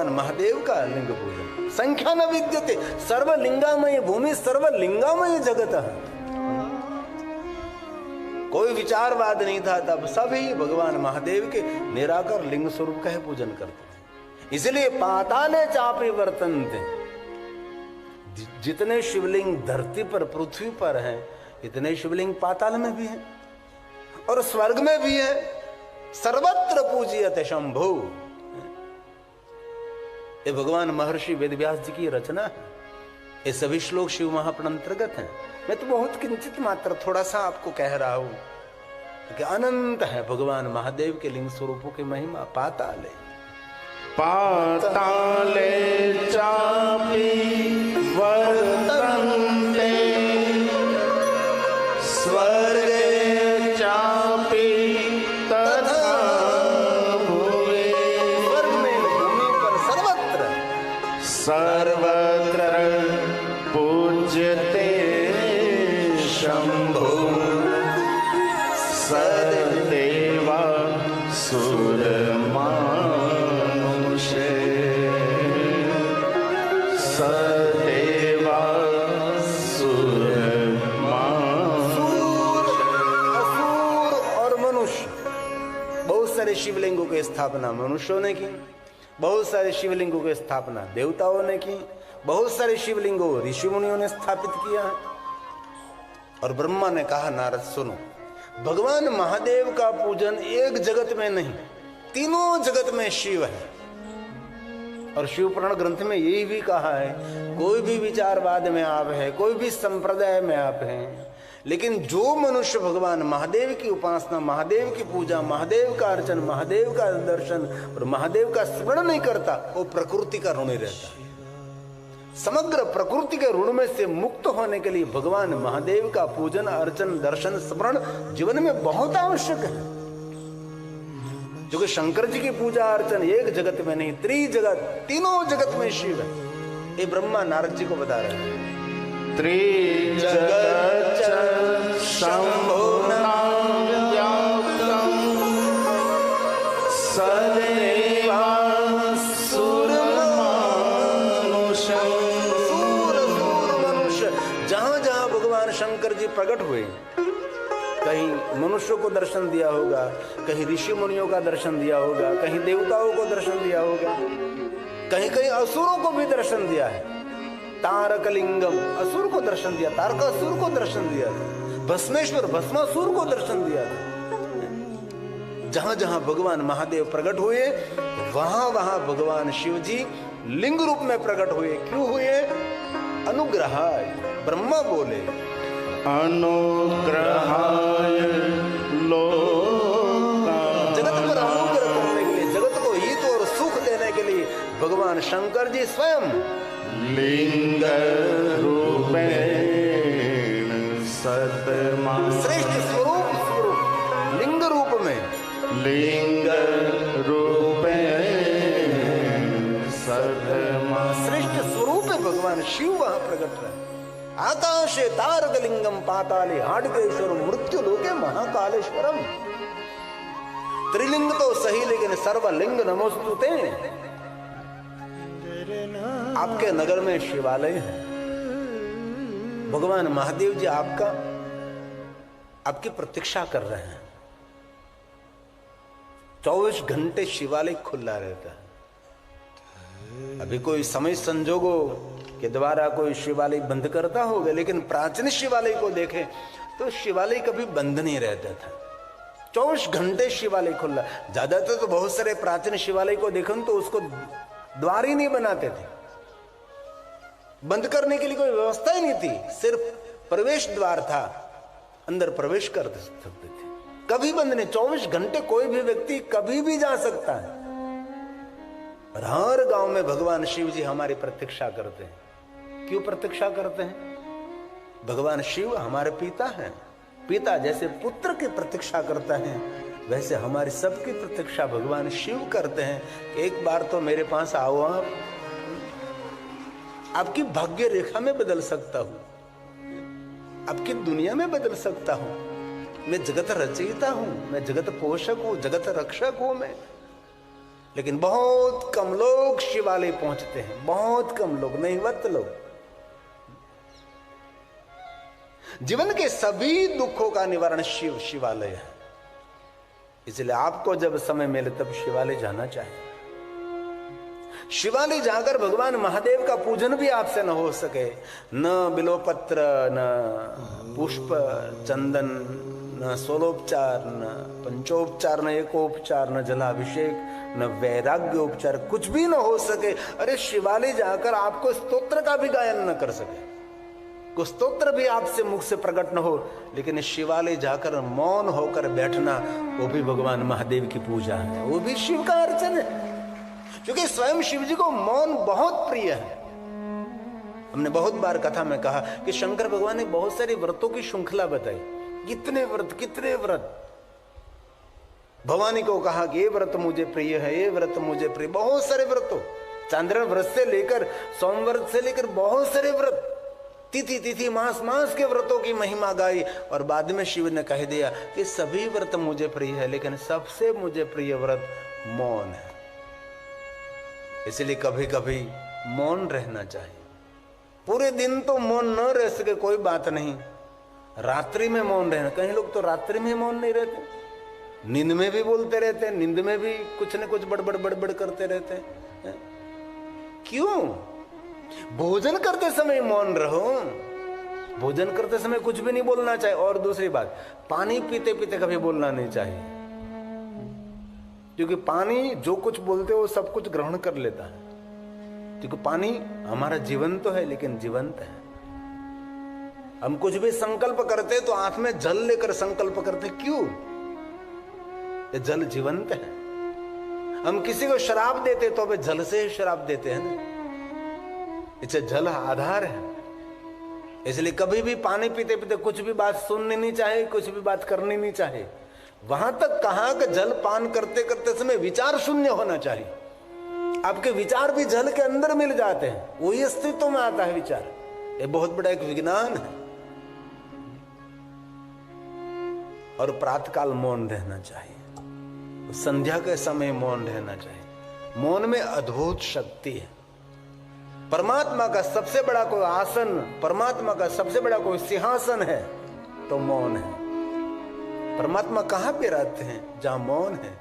महादेव का लिंग पूजन। संख्या न विद्यते सर्वलिंगामय भूमि सर्वलिंगामय जगत। कोई विचारवाद नहीं था तब, सभी भगवान महादेव के निराकर लिंग स्वरूप का पूजन करते थे। इसलिए पाताले चापे वर्तन्ते, जितने शिवलिंग धरती पर पृथ्वी पर हैं इतने शिवलिंग पाताल में भी हैं और स्वर्ग में भी है। सर्वत्र पूज्यते शंभु। ये भगवान महर्षि वेदव्यास जी की रचना है। ये सभी श्लोक शिव महापुराण अंतर्गत हैं। मैं तो बहुत किंचित मात्र थोड़ा सा आपको कह रहा हूं कि अनंत है भगवान महादेव के लिंग स्वरूपों की महिमा। पाताले पाताले चापि वर्तन्ते स्वर्गे चापि तथा भुवि। स्वर्ग में भूमि पर सर्वत्र सर्वत्र पूज्यते शंभु सदेवा सुरमा सदेवा सुर असुर और मनुष्य। बहुत सारे शिवलिंगों की स्थापना मनुष्यों ने की, बहुत सारे शिवलिंगों की स्थापना देवताओं ने की, बहुत सारे शिवलिंगों ऋषि मुनियों ने स्थापित किया है। और ब्रह्मा ने कहा नारद सुनो, भगवान महादेव का पूजन एक जगत में नहीं, तीनों जगत में शिव है। और शिव पुराण ग्रंथ में यही भी कहा है, कोई भी विचारवाद में आप है, कोई भी संप्रदाय में आप हैं, लेकिन जो मनुष्य भगवान महादेव की उपासना, महादेव की पूजा, महादेव का अर्चन, महादेव का दर्शन और महादेव का स्मरण नहीं करता, वो प्रकृति का ऋणी रहता है। समग्र प्रकृति के ऋण में से मुक्त होने के लिए भगवान महादेव का पूजन, अर्चन, दर्शन, स्मरण जीवन में बहुत आवश्यक है। जो कि शंकर जी की पूजा अर्चन एक जगत में नहीं, त्रिजगत, तीनों जगत में शिव है। ये ब्रह्मा नारद जी को बता रहे हैं। त्रिजगत शंभुना व्याप्तं सदेवा सुरमानुषं। सूर मनुष्य, जहां जहां भगवान शंकर जी प्रकट हुए, कहीं मनुष्यों को दर्शन दिया होगा, कहीं ऋषि मुनियों का दर्शन दिया होगा, कहीं देवताओं को दर्शन दिया होगा, कहीं कहीं असुरों को भी दर्शन दिया है। तारकलिंगम असुर को दर्शन दिया, तारकासुर को दर्शन दिया था, भस्मेश्वर भस्मासुर को दर्शन दिया था। जहां जहां भगवान महादेव प्रकट हुए वहां वहां भगवान शिव जी लिंग रूप में प्रकट हुए। क्यों हुए? अनुग्रहाय। ब्रह्मा बोले अनुग्रहाय लोका। जगत पर अनुग्रह करने के लिए, जगत को हित और सुख देने के लिए भगवान शंकर जी स्वयं लिंग रूपेण सतमा। श्रेष्ठ स्वरूप लिंग रूप में, लिंग रूपेण सतमा। श्रेष्ठ स्वरूप है भगवान शिव वहां प्रकट रहे। आकाशे तारकलिंगम पाताले हाडकेश्वर मृत्यु लोके महाकालेश्वरम। त्रिलिंग तो सही लेकिन सर्वलिंग नमोस्तुते। आपके नगर में शिवालय है, भगवान महादेव जी आपकी प्रतीक्षा कर रहे हैं। 24 घंटे शिवालय खुला रहता है। अभी कोई समय संजोगों के द्वारा कोई शिवालय बंद करता होगा, लेकिन प्राचीन शिवालय को देखें तो शिवालय कभी बंद नहीं रहता था। 24 घंटे शिवालय खुला। ज्यादातर तो बहुत सारे प्राचीन शिवालय को देखें तो उसको द्वार ही नहीं बनाते थे, बंद करने के लिए कोई व्यवस्था ही नहीं थी, सिर्फ प्रवेश द्वार था, अंदर प्रवेश कर सकते थे, कभी बंद नहीं। 24 घंटे कोई भी व्यक्ति कभी भी जा सकता है। और हर गांव में भगवान शिव जी हमारी प्रतीक्षा करते हैं। क्यों प्रतीक्षा करते हैं? भगवान शिव हमारे पिता हैं। पिता जैसे पुत्र की प्रतीक्षा करता है, वैसे हमारी सबकी प्रतीक्षा भगवान शिव करते हैं कि एक बार तो मेरे पास आओ, आपकी भाग्य रेखा में बदल सकता हूं, आपकी दुनिया में बदल सकता हूं। मैं जगत रचयिता हूं, मैं जगत पोषक हूं, जगत रक्षक हूं। मैं लेकिन बहुत कम लोग शिवालय पहुंचते हैं, बहुत कम लोग, नहींवत लोग। जीवन के सभी दुखों का निवारण शिवालय है। इसलिए आपको जब समय मिले तब शिवालय जाना चाहिए। शिवालय जाकर भगवान महादेव का पूजन भी आपसे न हो सके, न बिलोपत्र, न पुष्प चंदन, न सोलोपचार, न पंचोपचार, न एकोपचार, न जलाभिषेक, न वैराग्य उपचार, कुछ भी न हो सके। अरे शिवालय जाकर आपको स्तोत्र का भी गायन न कर सके, कुछ स्तोत्र भी आपसे मुख से प्रकट न हो, लेकिन शिवालय जाकर मौन होकर बैठना, वो भी भगवान महादेव की पूजा है, वो भी शिव का अर्चन है। क्योंकि स्वयं शिव जी को मौन बहुत प्रिय है। हमने बहुत बार कथा में कहा कि शंकर भगवान ने बहुत सारे व्रतों की श्रृंखला बताई। कितने व्रत, कितने व्रत। भवानी को कहा कि ये व्रत मुझे प्रिय है, ये व्रत मुझे प्रिय, बहुत सारे व्रतों, चांद्र व्रत से लेकर सोमव्रत से लेकर बहुत सारे व्रत, तिथि तिथि मास मास के व्रतों की महिमा गाई। और बाद में शिव ने कह दिया कि सभी व्रत मुझे प्रिय है, लेकिन सबसे मुझे प्रिय व्रत मौन है। इसलिए कभी कभी मौन रहना चाहिए। पूरे दिन तो मौन न रह सके कोई बात नहीं, रात्रि में मौन रहना। कई लोग तो रात्रि में मौन नहीं रहते, नींद में भी बोलते रहते हैं, नींद में भी कुछ न कुछ बड़बड़ बड़बड़ करते रहते हैं। क्यों? भोजन करते समय मौन रहो, भोजन करते समय कुछ भी नहीं बोलना चाहिए। और दूसरी बात, पानी पीते पीते कभी बोलना नहीं चाहिए, क्योंकि पानी जो कुछ बोलते हो वो सब कुछ ग्रहण कर लेता है। क्योंकि पानी हमारा जीवन तो है, लेकिन जीवंत है। हम कुछ भी संकल्प करते तो हाथ में जल लेकर संकल्प करते, क्यों? ये जल जीवंत है। हम किसी को शराब देते तो अबे जल से ही शराब देते हैं ना, इसे जल आधार है। इसलिए कभी भी पानी पीते पीते कुछ भी बात सुननी नहीं चाहिए, कुछ भी बात करनी नहीं चाहिए। वहां तक कहा कि जल पान करते करते समय विचार शून्य होना चाहिए। आपके विचार भी जल के अंदर मिल जाते हैं, वही अस्तित्व में आता है विचार। ये बहुत बड़ा एक विज्ञान है। और प्रातःकाल मौन रहना चाहिए, संध्या के समय मौन रहना चाहिए। मौन में अद्भुत शक्ति है। परमात्मा का सबसे बड़ा कोई आसन, परमात्मा का सबसे बड़ा कोई सिंहासन है तो मौन है। परमात्मा कहां विराजते हैं? जहां मौन है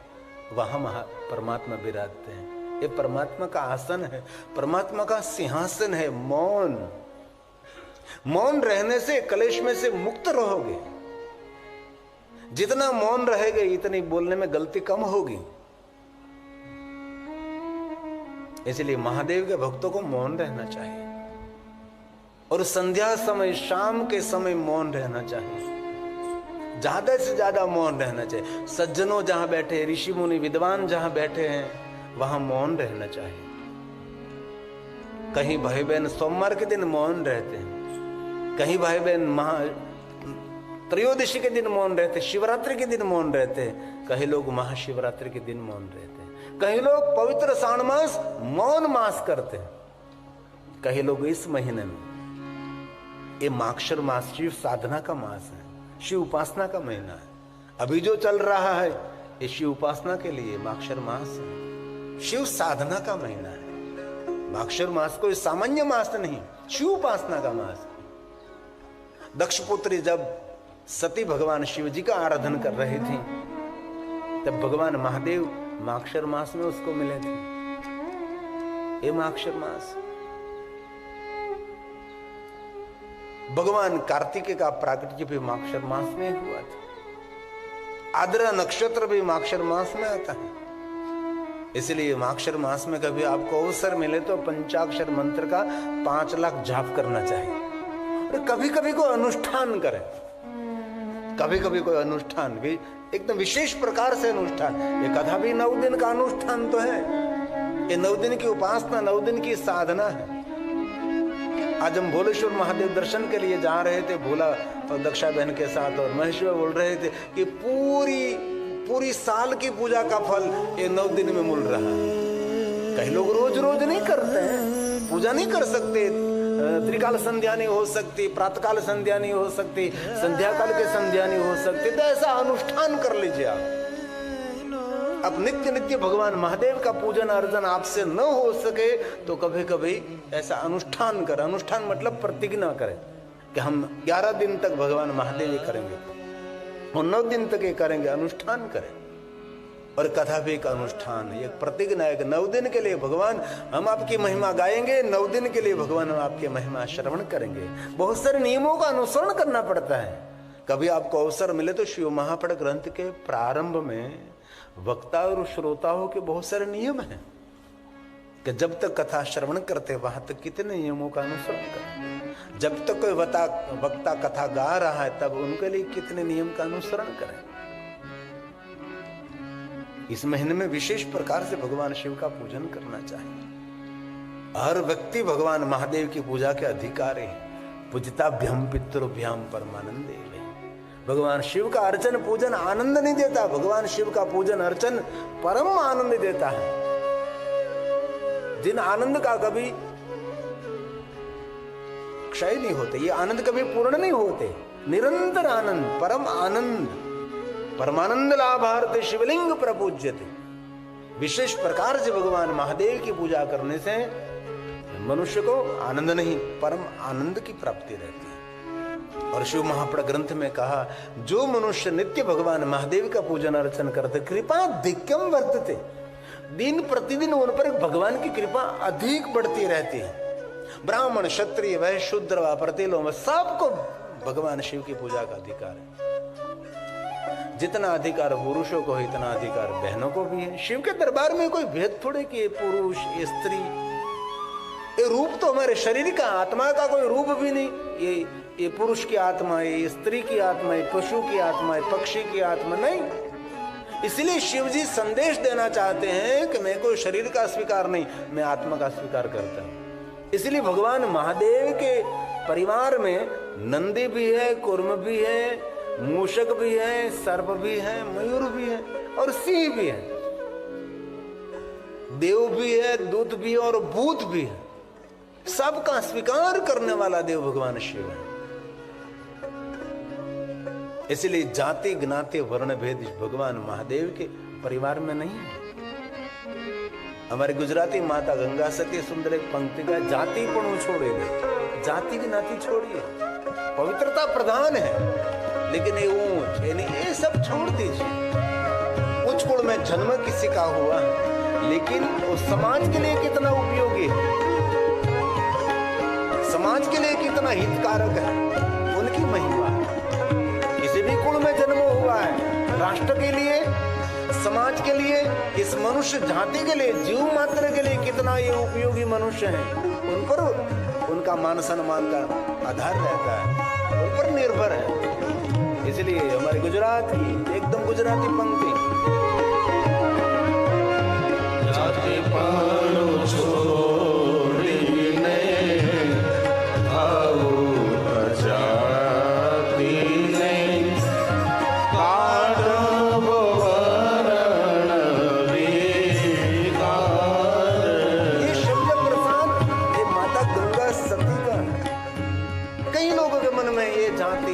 वहां परमात्मा विराजते हैं। ये परमात्मा का आसन है, परमात्मा का सिंहासन है मौन। मौन रहने से कलेश में से मुक्त रहोगे। जितना मौन रहेगा इतनी बोलने में गलती कम होगी। इसलिए महादेव के भक्तों को मौन रहना चाहिए। और संध्या समय, शाम के समय मौन रहना चाहिए, ज्यादा से ज्यादा मौन रहना चाहिए। सज्जनों जहां बैठे, ऋषि मुनि विद्वान जहां बैठे हैं वहां मौन रहना चाहिए। कहीं भाई बहन सोमवार के दिन मौन रहते हैं, कहीं भाई बहन त्रयोदशी के दिन मौन रहते, शिवरात्रि के दिन मौन रहते, कहीं लोग महाशिवरात्रि के दिन मौन रहते हैं, कहीं लोग पवित्र श्रावण मास मौन मास करते हैं, कहीं लोग इस महीने में, ये माक्षर मास शिव साधना का मास है, शिव उपासना का महीना है। अभी जो चल रहा है ये शिव उपासना के लिए माक्षर मास है, शिव साधना का महीना है। माक्षर मास कोई सामान्य मास नहीं, शिव उपासना का मास है। दक्षपुत्री जब सती भगवान शिव जी का आराधन कर रही थी तब भगवान महादेव माक्षर मास में उसको मिले थे। ये माक्षर मास। भगवान कार्तिकेय का प्राकट्य भी माक्षर मास में हुआ था। आद्रा नक्षत्र भी माक्षर मास में आता है। इसलिए माक्षर मास में कभी आपको अवसर मिले तो पंचाक्षर मंत्र का 5 लाख जाप करना चाहिए। और कभी कभी कोई अनुष्ठान करें, कभी कभी कोई अनुष्ठान भी, एकदम विशेष प्रकार से अनुष्ठान। ये कथा भी 9 दिन का अनुष्ठान तो है। ये 9 दिन की उपासना, 9 दिन की साधना है। आज हम भोलेश्वर महादेव दर्शन के लिए जा रहे थे, भोला और दक्षा बहन के साथ, और महेश्वर बोल रहे थे कि पूरी साल की पूजा का फल ये 9 दिन में मिल रहा है। कई लोग रोज रोज नहीं करते हैं, पूजा नहीं कर सकते, त्रिकाल संध्या नहीं हो सकती, प्रातःकाल संध्या नहीं हो सकती, संध्या काल के संध्या नहीं हो सकती, तो ऐसा अनुष्ठान कर लीजिए आप। अब नित्य नित्य भगवान महादेव का पूजन अर्चन आपसे न हो सके तो कभी कभी ऐसा अनुष्ठान करें। अनुष्ठान मतलब प्रतिज्ञा करें कि हम 11 दिन तक भगवान महादेव ये करेंगे और 9 दिन तक ये करेंगे, अनुष्ठान करें। और कथा भी एक अनुष्ठान है, एक प्रतिज्ञा है कि 9 दिन के लिए भगवान हम आपकी महिमा गाएंगे, 9 दिन के लिए भगवान हम आपकी महिमा श्रवण करेंगे। बहुत सारे नियमों का अनुसरण करना पड़ता है। कभी आपको अवसर मिले तो शिव महापड़ ग्रंथ के प्रारंभ में वक्ता और श्रोताओं के बहुत सारे नियम हैं कि जब तक कथा श्रवण करते वहां तक कितने नियमों का अनुसरण करें, जब तक कोई वक्ता कथा गा रहा है तब उनके लिए कितने नियम का अनुसरण करें। इस महीने में विशेष प्रकार से भगवान शिव का पूजन करना चाहिए। हर व्यक्ति भगवान महादेव की पूजा के अधिकारी है। पूजिताभ्यम पितृभ्याम परमानंदे। भगवान शिव का अर्चन पूजन आनंद नहीं देता, भगवान शिव का पूजन अर्चन परम आनंद देता है। जिन आनंद का कभी क्षय नहीं होते, ये आनंद कभी पूर्ण नहीं होते, निरंतर आनंद, परम आनंद, परमानंद लाभार्थ शिवलिंग प्रपूज्यते। विशेष प्रकार से भगवान महादेव की पूजा करने से मनुष्य को आनंद नहीं परम आनंद की प्राप्ति रहती है। और शिव महापड़ ग्रंथ में कहा, जो मनुष्य नित्य भगवान महादेव का पूजन अर्चन करते कृपा धिक्यम वर्तते, दिन प्रतिदिन उन पर भगवान की कृपा अधिक बढ़ती रहती है। ब्राह्मण क्षत्रिय वह शूद्र व प्रतिलोम सबको भगवान शिव की पूजा का अधिकार है। जितना अधिकार पुरुषों को है इतना अधिकार बहनों को भी है। शिव के दरबार में कोई भेद थोड़े कि ये पुरुष ये स्त्री, ये रूप तो हमारे शरीर का आत्मा का कोई रूप भी नहीं। ये पुरुष की आत्मा है, ये स्त्री की आत्मा है, पशु की आत्मा है, पक्षी की आत्मा नहीं। इसलिए शिव जी संदेश देना चाहते हैं कि मैं कोई शरीर का स्वीकार नहीं, मैं आत्मा का स्वीकार करता हूं। इसलिए भगवान महादेव के परिवार में नंदी भी है, कुर्म भी है, मूषक भी है, सर्प भी है, मयूर भी है और सिंह भी है, देव भी है, दूत भी है और भूत भी है। सबका स्वीकार करने वाला देव भगवान शिव है। इसलिए जाति ज्ञाति वर्ण भेद भगवान महादेव के परिवार में नहीं है। हमारी गुजराती माता गंगा सती सुंदर एक पंक्ति का, जाति पण छोड़ेंगे, जाति ज्ञाति छोड़िए, पवित्रता प्रधान है, लेकिन ये ऊंच ये सब छोड़ दीजिए। उच्च कुल में जन्म किसी का हुआ है, लेकिन वो समाज के लिए कितना उपयोगी है, समाज के लिए कितना हितकारक है, उनकी महिमा है। किसी भी कुल में जन्म हुआ है, राष्ट्र के लिए, समाज के लिए, इस मनुष्य जाति के लिए, जीव मात्र के लिए कितना ये उपयोगी मनुष्य है, उन पर उनका मान सम्मान का आधार रहता है, उन पर निर्भर है। इसलिए हमारे गुजरात की एकदम गुजराती पंक्ति, जाति पारो छोड़ीने आओ जाति ने काढ़ो वरण विकार। ये शब्द प्रसाद ये माता गंगा सती का है। कई लोगों के मन में ये जाति,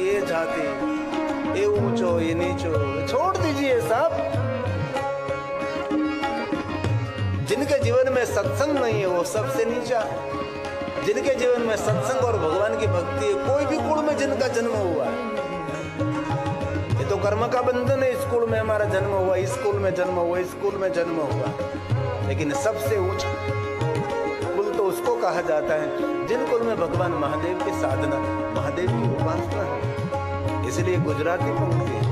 ये ऊंचो, ये नीचो, छोड़ दीजिए साहब। जिनके जीवन में सत्संग नहीं है वो सबसे नीचा है। जिनके जीवन में सत्संग और भगवान की भक्ति है, कोई भी कुल में जिनका जन्म हुआ है, ये तो कर्म का बंधन है। इस कुल में हमारा जन्म हुआ, इस कुल में जन्म हुआ, इस कुल में जन्म हुआ, लेकिन सबसे ऊंचा कुल तो उसको कहा जाता है जिन कुल में भगवान महादेव की साधना, महादेव की उपासना है। इसलिए गुजराती पंक्ति है,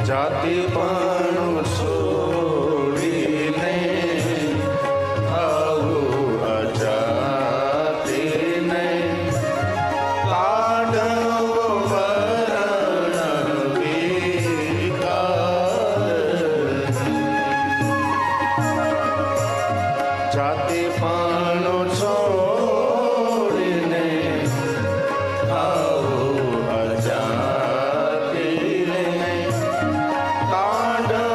जाति पण छोड़ीने आओ अजाति ने काढ़ो वरण विकार। जाति पण छोड़ीने आओ अजाति ने काढ़ो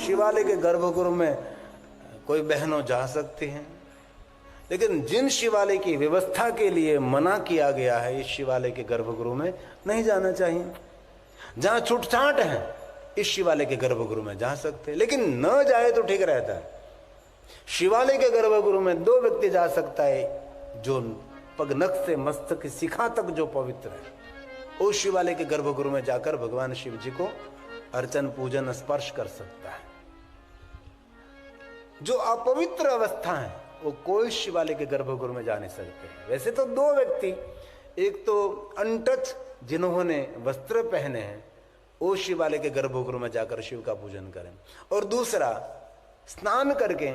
शिवालय के गर्भगृह में कोई बहनों जा सकती हैं, लेकिन जिन शिवालय की व्यवस्था के लिए मना किया गया है, इस शिवालय के गर्भगृह में नहीं जाना चाहिए। जहां छूटछाट है इस शिवालय के गर्भगृह में जा सकते हैं, लेकिन न जाए तो ठीक रहता है। शिवालय के गर्भगृह में 2 व्यक्ति जा सकता है, जो पगनख से मस्तक की शिखा तक जो पवित्र है, उस शिवालय के गर्भगृह में जाकर भगवान शिव जी को अर्चन पूजन स्पर्श कर सकता है। जो अपवित्र अवस्था है वो कोई शिवालय के गर्भगृह में जा नहीं सकते। वैसे तो 2 व्यक्ति, एक तो अनटच जिन्होंने वस्त्र पहने हैं वो शिवालय के गर्भगृह में जाकर शिव का पूजन करें, और दूसरा स्नान करके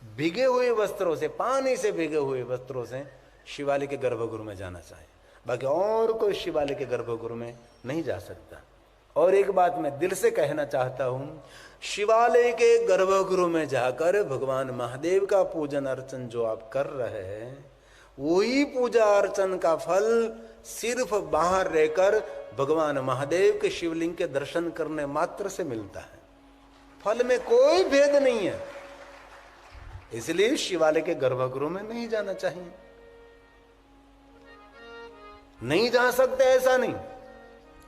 भीगे हुए वस्त्रों से, पानी से भीगे हुए वस्त्रों से शिवालय के गर्भगृह में जाना चाहिए। बाकी और कोई शिवालय के गर्भगृह में नहीं जा सकता। और एक बात मैं दिल से कहना चाहता हूं, शिवालय के गर्भगृह में जाकर भगवान महादेव का पूजन अर्चन जो आप कर रहे हैं, वही पूजा अर्चन का फल सिर्फ बाहर रहकर भगवान महादेव के शिवलिंग के दर्शन करने मात्र से मिलता है। फल में कोई भेद नहीं है, इसलिए शिवालय के गर्भगृह में नहीं जाना चाहिए। नहीं जा सकते ऐसा नहीं,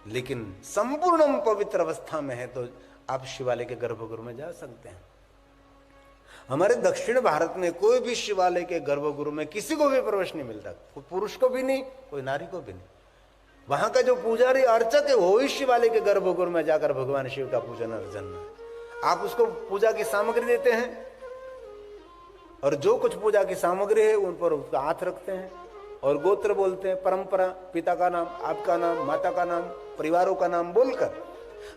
लेकिन संपूर्ण पवित्र अवस्था में है तो आप शिवालय के गर्भगृह में जा सकते हैं। हमारे दक्षिण भारत में कोई भी शिवालय के गर्भगृह में किसी को भी प्रवेश नहीं मिलता, कोई पुरुष को भी नहीं, कोई नारी को भी नहीं। वहां का जो पुजारी अर्चक है वो ही शिवालय के गर्भगृह में जाकर भगवान शिव का पूजन अर्चन, आप उसको पूजा की सामग्री देते हैं, और जो कुछ पूजा की सामग्री है उन पर उसका हाथ रखते हैं और गोत्र बोलते हैं, परंपरा, पिता का नाम, आपका नाम, माता का नाम, परिवारों का नाम बोलकर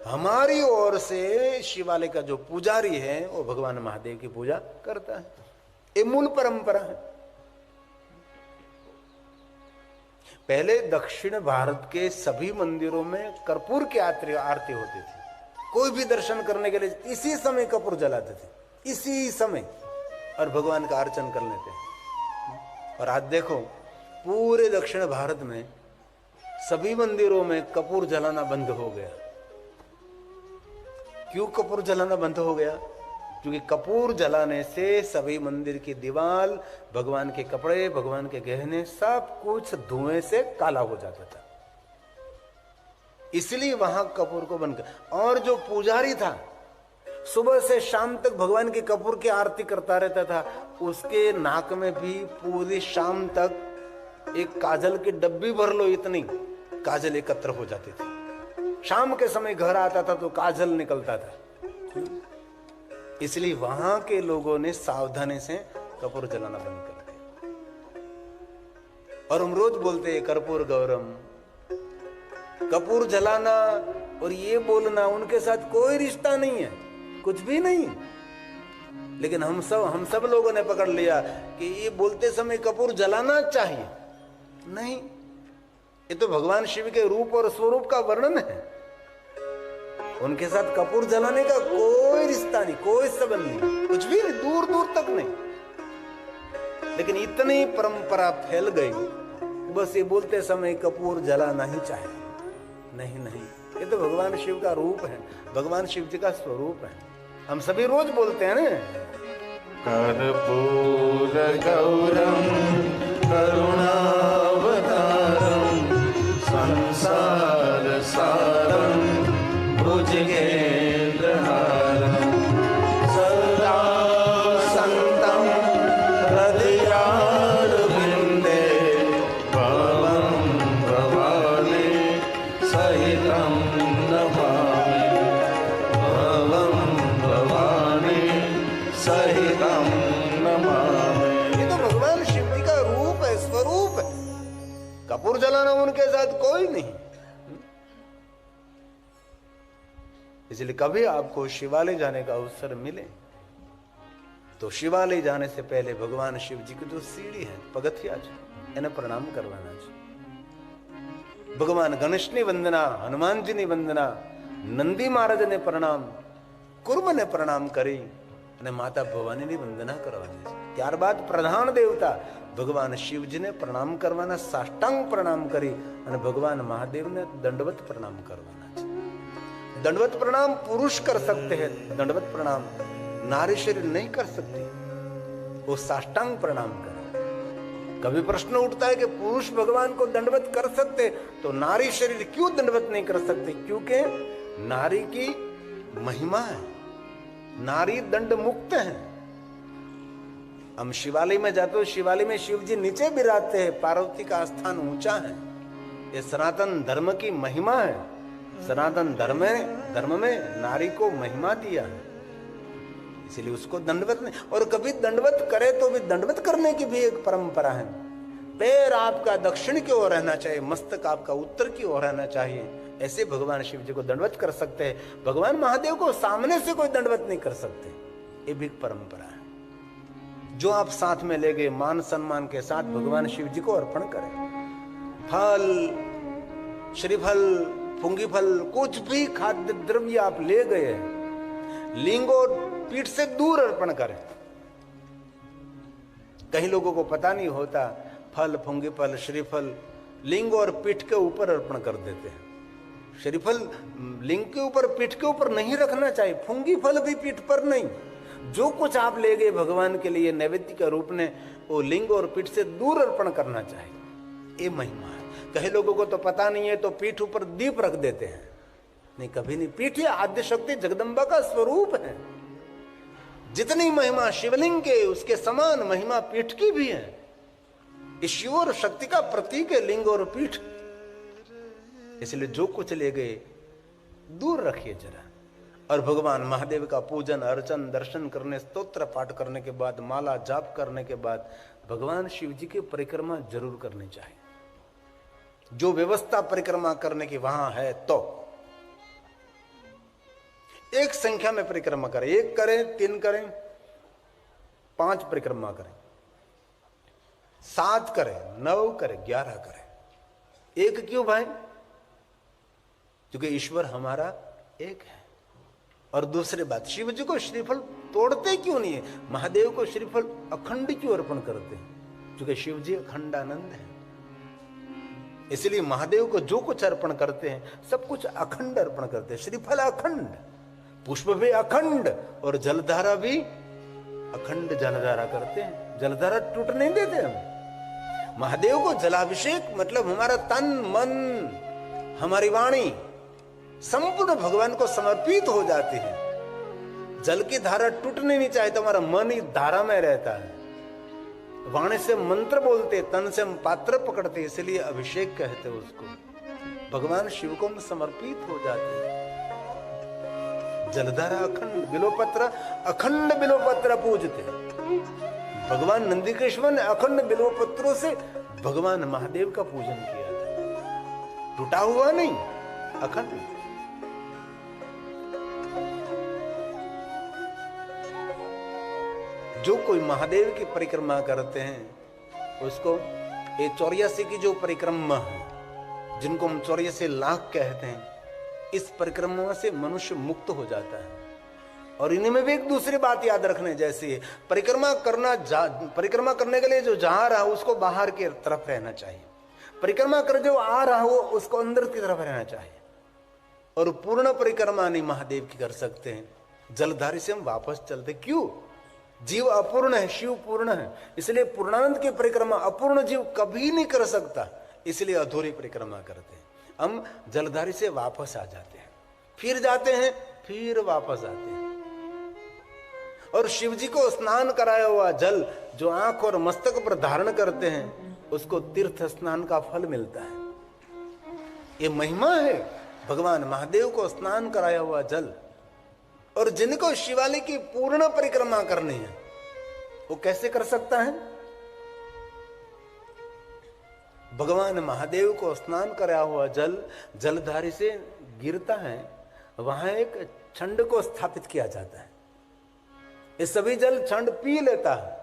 हमारी ओर से शिवालय का जो पुजारी है वो भगवान महादेव की पूजा करता है। ये मूल परंपरा है। पहले दक्षिण भारत के सभी मंदिरों में कर्पूर की आरती होती थी। कोई भी दर्शन करने के लिए इसी समय कर्पूर जलाते थे, इसी समय, और भगवान का अर्चन कर लेते हैं। और आज देखो पूरे दक्षिण भारत में सभी मंदिरों में कपूर जलाना बंद हो गया। क्यों कपूर जलाना बंद हो गया? क्योंकि कपूर जलाने से सभी मंदिर की दीवार, भगवान के कपड़े, भगवान के गहने, सब कुछ धुएं से काला हो जाता था। इसलिए वहां कपूर को बंद कर, और जो पुजारी था सुबह से शाम तक भगवान की कपूर की आरती करता रहता था, उसके नाक में भी पूरी शाम तक एक काजल की डब्बी भर लो इतनी काजल एकत्र हो जाती थी। शाम के समय घर आता था तो काजल निकलता था। इसलिए वहां के लोगों ने सावधानी से कपूर जलाना बंद कर दिया। और हम रोज बोलते हैं कर्पूर गौरम। कपूर जलाना और ये बोलना उनके साथ कोई रिश्ता नहीं है, कुछ भी नहीं। लेकिन हम सब लोगों ने पकड़ लिया कि ये बोलते समय कपूर जलाना चाहिए। नहीं, ये तो भगवान शिव के रूप और स्वरूप का वर्णन है। उनके साथ कपूर जलाने का कोई रिश्ता नहीं, कोई संबंध नहीं, कुछ भी नहीं, दूर दूर तक नहीं। लेकिन इतनी परंपरा फैल गई, बस ये बोलते समय कपूर जलाना ही चाहिए। नहीं नहीं, ये तो भगवान शिव का रूप है, भगवान शिव जी का स्वरूप है। हम सभी रोज बोलते हैं ना, कर्पूर गौरम करुणावतारम संसार सारम भुजगेन्द्रहारम सदा संतम हृदयारविंदे भवं भवानी सहितं नमामि भवं भवानी सहितं नमामि। ये तो भगवान शिव जी का रूप है, स्वरूप है। कपूर जलाना उनके साथ कोई नहीं। इसलिए कभी आपको शिवालय जाने का अवसर मिले तो शिवालय जाने से पहले भगवान शिव जी की जो सीढ़ी है, पगथिया है, इन्हें प्रणाम करवाना चाहिए। भगवान गणेश ने वंदना, हनुमान जी ने वंदना, नंदी महाराज ने प्रणाम, कुर्म ने प्रणाम करी અને માતા ભવાનીની વંદના કરવાની છે। ત્યારબાદ પ્રધાન દેવતા ભગવાન શિવજીને પ્રણામ કરવાના, સાષ્ટાંગ પ્રણામ કરી અને ભગવાન મહાદેવને દંડવત પ્રણામ કરવાના છે। दंडवत प्रणाम पुरुष कर सकते हैं, दंडवत प्रणाम नारी शरीर नहीं कर सकती, वो साष्टांग प्रणाम करे। कभी प्रश्न उठता है कि पुरुष भगवान को दंडवत कर सकते तो नारी शरीर क्यों दंडवत नहीं कर सकते? क्योंकि नारी की महिमा है, नारी दंड मुक्त है। हम शिवालय में जाते हो, शिवालय में शिव जी नीचे विराजते हैं, पार्वती का स्थान ऊंचा है। ये सनातन धर्म की महिमा है। सनातन धर्म में नारी को महिमा दिया है, इसलिए उसको दंडवत नहीं। और कभी दंडवत करे तो भी दंडवत करने की भी एक परंपरा है। पैर आपका दक्षिण की ओर रहना चाहिए, मस्तक आपका उत्तर की ओर रहना चाहिए, ऐसे भगवान शिव जी को दंडवत कर सकते हैं। भगवान महादेव को सामने से कोई दंडवत नहीं कर सकते, ये भी एक परंपरा है। जो आप साथ में ले गए, मान सम्मान के साथ भगवान शिव जी को अर्पण करें। फल, श्रीफल, पुंगी फल, कुछ भी खाद्य द्रव्य आप ले गए, लिंग और पीठ से दूर अर्पण करें। कई लोगों को पता नहीं होता, फल, पुंगी फल, श्रीफल लिंग और पीठ के ऊपर अर्पण कर देते हैं। श्रीफल लिंग के ऊपर, पीठ के ऊपर नहीं रखना चाहिए, पुंगी फल भी पीठ पर नहीं। जो कुछ आप ले गए भगवान के लिए नैवेद्य के रूप में, वो लिंग और पीठ से दूर अर्पण करना चाहिए। ये महिमा है। कई लोगों को तो पता नहीं है, तो पीठ ऊपर दीप रख देते हैं। नहीं, कभी नहीं। पीठ ये आद्य शक्ति जगदम्बा का स्वरूप है। जितनी महिमा शिवलिंग के, उसके समान महिमा पीठ की भी है। शिव और शक्ति का प्रतीक है लिंग और पीठ। इसलिए जो कुछ ले गए दूर रखिए जरा। और भगवान महादेव का पूजन अर्चन दर्शन करने, स्तोत्र पाठ करने के बाद, माला जाप करने के बाद भगवान शिव जी की परिक्रमा जरूर करनी चाहिए। जो व्यवस्था परिक्रमा करने की वहां है, तो एक संख्या में परिक्रमा करें। 1 करें, 3 करें, 5 परिक्रमा करें, 7 करें, 9 करें, 11 करें। एक क्यों भाई? क्योंकि ईश्वर हमारा एक है। और दूसरी बात, शिव जी को श्रीफल तोड़ते क्यों नहीं है? महादेव को श्रीफल अखंड क्यों अर्पण करते हैं? क्योंकि शिव जी अखंडानंद है। इसलिए महादेव को जो कुछ अर्पण करते हैं सब कुछ अखंड अर्पण करते हैं। श्रीफल अखंड, पुष्प भी अखंड, और जलधारा भी अखंड जलधारा करते हैं। जलधारा टूट नहीं देते हम। महादेव को जलाभिषेक मतलब हमारा तन मन, हमारी वाणी संपूर्ण भगवान को समर्पित हो जाती है। जल की धारा टूटनी नहीं चाहिए, तो हमारा मन ही धारा में रहता है। वाणी से मंत्र बोलते, तन से हम पात्र पकड़ते, इसलिए अभिषेक कहते हैं उसको। भगवान शिव को हम समर्पित हो जाते हैं। जलधारा अखंड, बिलोपत्र अखंड बिलोपत्र पूजते। भगवान नंदीकेश्वर ने अखंड बिलोपत्रों से भगवान महादेव का पूजन किया था। टूटा हुआ नहीं, अखंड। जो कोई महादेव की परिक्रमा करते हैं उसको ये 84 की जो परिक्रमा है, जिनको हम 84 लाख कहते हैं, इस परिक्रमा से मनुष्य मुक्त हो जाता है। और इन्हीं में भी एक दूसरी बात याद रखने जैसी है, परिक्रमा करने के लिए जो जा रहा है उसको बाहर की तरफ रहना चाहिए। परिक्रमा कर जो आ रहा हो उसको अंदर की तरफ रहना चाहिए। और पूर्ण परिक्रमा नहीं महादेव की कर सकते हैं, जलधारी से हम वापस चलते। क्यों? जीव अपूर्ण है, शिव पूर्ण है। इसलिए पूर्णानंद की परिक्रमा अपूर्ण जीव कभी नहीं कर सकता, इसलिए अधूरी परिक्रमा करते हैं। हम जलधारी से वापस आ जाते हैं, फिर जाते हैं, फिर वापस आते हैं। और शिव जी को स्नान कराया हुआ जल जो आंख और मस्तक पर धारण करते हैं, उसको तीर्थ स्नान का फल मिलता है। ये महिमा है भगवान महादेव को स्नान कराया हुआ जल। और जिनको शिवालय की पूर्ण परिक्रमा करनी है वो कैसे कर सकता है? भगवान महादेव को स्नान कराया हुआ जल जलधारी से गिरता है, वहां एक छंड को स्थापित किया जाता है। ये सभी जल छंड पी लेता है,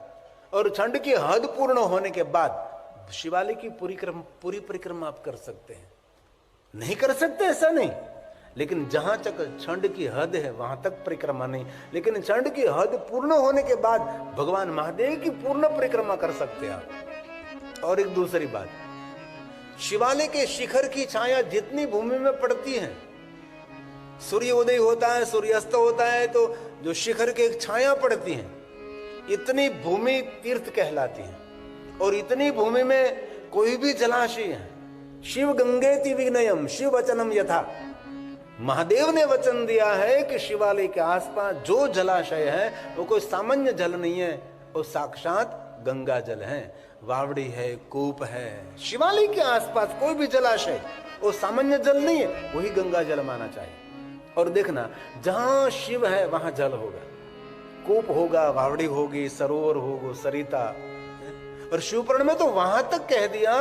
और छंड की हद पूर्ण होने के बाद शिवालय की पूरी परिक्रमा आप कर सकते हैं। नहीं कर सकते ऐसा नहीं, लेकिन जहां तक छंड की हद है वहां तक परिक्रमा नहीं। लेकिन छंड की हद पूर्ण होने के बाद भगवान महादेव की पूर्ण परिक्रमा कर सकते हैं आप। और एक दूसरी बात, शिवालय के शिखर की छाया जितनी भूमि में पड़ती है, सूर्य उदय होता है, सूर्यास्त होता है, तो जो शिखर की एक छाया पड़ती है, इतनी भूमि तीर्थ कहलाती है। और इतनी भूमि में कोई भी जलाशय है, शिव गंगेति विनयम शिव वचनम यथा, महादेव ने वचन दिया है कि शिवालय के आसपास जो जलाशय है वो कोई सामान्य जल नहीं है, वो साक्षात गंगा जल है, वावड़ी है, कूप है। शिवालय के आसपास कोई भी जलाशय वो सामान्य जल नहीं है, वही गंगा जल माना चाहिए। और देखना, जहां शिव है वहां जल होगा, कूप होगा, वावड़ी होगी, सरोवर होगा, सरिता। और शिवपुराण में तो वहां तक कह दिया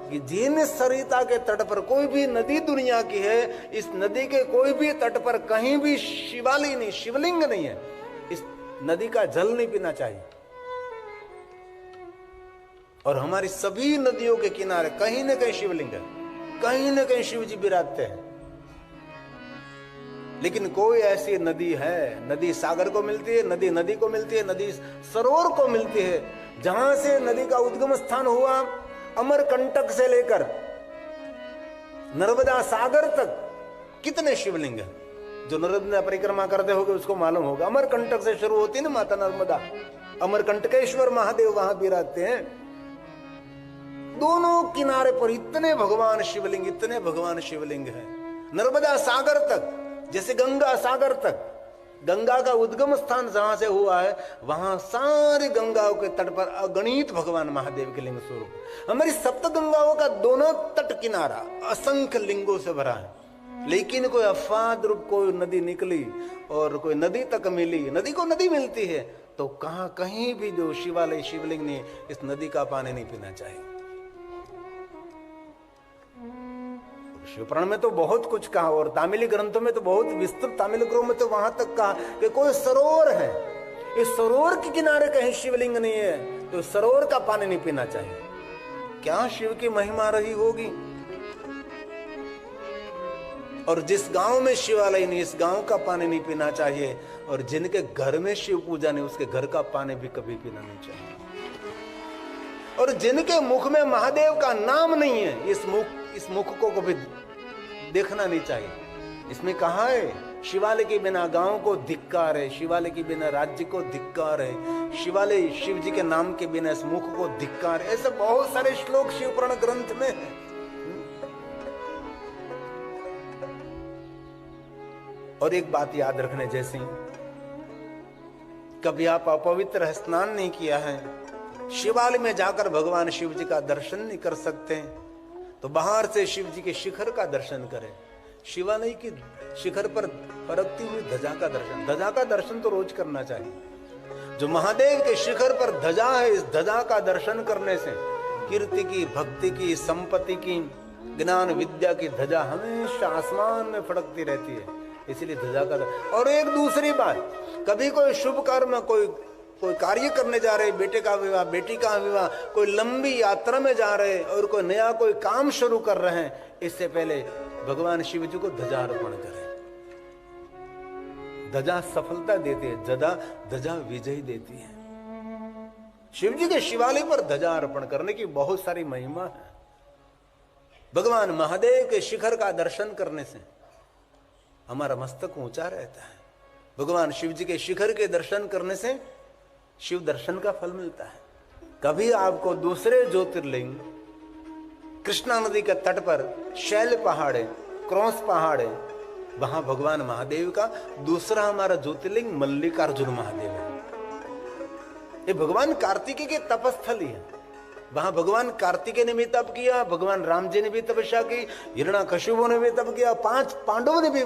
कि जिन सरिता के तट पर कोई भी नदी दुनिया की है, इस नदी के कोई भी तट पर कहीं भी शिवालय नहीं, शिवलिंग नहीं है, इस नदी का जल नहीं पीना चाहिए। और हमारी सभी नदियों के किनारे कहीं न कहीं शिवलिंग है, कहीं न कहीं शिव जी विराजते हैं। लेकिन कोई ऐसी नदी है, नदी सागर को मिलती है, नदी नदी को मिलती है, नदी सरोवर को मिलती है, जहां से नदी का उद्गम स्थान हुआ, अमरकंटक से लेकर नर्मदा सागर तक कितने शिवलिंग हैं। जो नर्मदा परिक्रमा करते होगे उसको मालूम होगा, अमरकंटक से शुरू होती है ना माता नर्मदा, अमरकंटकेश्वर महादेव वहां विराजते हैं। दोनों किनारे पर इतने भगवान शिवलिंग, इतने भगवान शिवलिंग हैं। नर्मदा सागर तक, जैसे गंगा सागर तक, गंगा का उद्गम स्थान जहां से हुआ है वहां सारी गंगाओं के तट पर अगणित भगवान महादेव के लिंग स्वरूप। हमारी सप्त गंगाओं का दोनों तट किनारा असंख्य लिंगों से भरा है। लेकिन कोई अफवाद रूप कोई नदी निकली और कोई नदी तक मिली, नदी को नदी मिलती है, तो कहां कहीं भी जो शिवालय शिवलिंग ने इस नदी का पानी नहीं पीना चाहिए। शिवपुराण में तो बहुत कुछ कहा, और तामिली ग्रंथों में तो बहुत विस्तृत, तामिल ग्रंथों में तो वहां तक कहा कि कोई सरोवर है, इस सरोवर के किनारे कहीं शिवलिंग नहीं है तो सरोवर का पानी नहीं पीना चाहिए। क्या शिव की महिमा रही होगी। और जिस गांव में शिवालय नहीं, इस गांव का पानी नहीं पीना चाहिए। और जिनके घर में शिव पूजा नहीं, उसके घर का पानी भी कभी पीना नहीं चाहिए। और जिनके मुख में महादेव का नाम नहीं है, इस मुख को कभी देखना नहीं चाहिए। इसमें कहा है, शिवालय के बिना गांव को धिक्कार है, शिवालय के बिना राज्य को धिक्कार है, शिवालय शिव जी के नाम के बिना इस मुख को धिक्कार है। ऐसे बहुत सारे श्लोक शिवपुराण ग्रंथ में है। और एक बात याद रखने जैसी, कभी आप अपवित्र स्नान नहीं किया है, शिवालय में जाकर भगवान शिव जी का दर्शन नहीं कर सकते, तो बाहर से शिव जी के शिखर का दर्शन करें। शिवालय की शिखर पर फरकती हुई ध्वजा का दर्शन, ध्वजा का दर्शन तो रोज करना चाहिए। जो महादेव के शिखर पर ध्वजा है, इस ध्वजा का दर्शन करने से कीर्ति की, भक्ति की, संपत्ति की, ज्ञान विद्या की ध्वजा हमेशा आसमान में फड़कती रहती है। इसलिए ध्वजा का और एक दूसरी बात, कभी कोई शुभ कर्म, कोई कार्य करने जा रहे, बेटे का विवाह, बेटी का विवाह, कोई लंबी यात्रा में जा रहे और कोई नया कोई काम शुरू कर रहे हैं, इससे पहले भगवान शिव जी को ध्वजा अर्पण करें। ध्वजा सफलता देती है, ध्वजा विजय देती है। शिव जी के शिवालय पर ध्वजा अर्पण करने की बहुत सारी महिमा है। भगवान महादेव के शिखर का दर्शन करने से हमारा मस्तक ऊंचा रहता है। भगवान शिव जी के शिखर के दर्शन करने से शिव दर्शन का फल मिलता है। कभी आपको दूसरे ज्योतिर्लिंग, कृष्णा नदी के तट पर शैल पहाड़ है, क्रॉस पहाड़ है, वहां भगवान महादेव का दूसरा हमारा ज्योतिर्लिंग मल्लिकार्जुन महादेव है। ये भगवान कार्तिकेय के तपस्थली है। वहां भगवान कार्तिकेय ने भी तप किया, भगवान राम जी ने भी तपस्या की, हिरण्याकशिपु ने भी तप किया, 5 पांडवों ने भी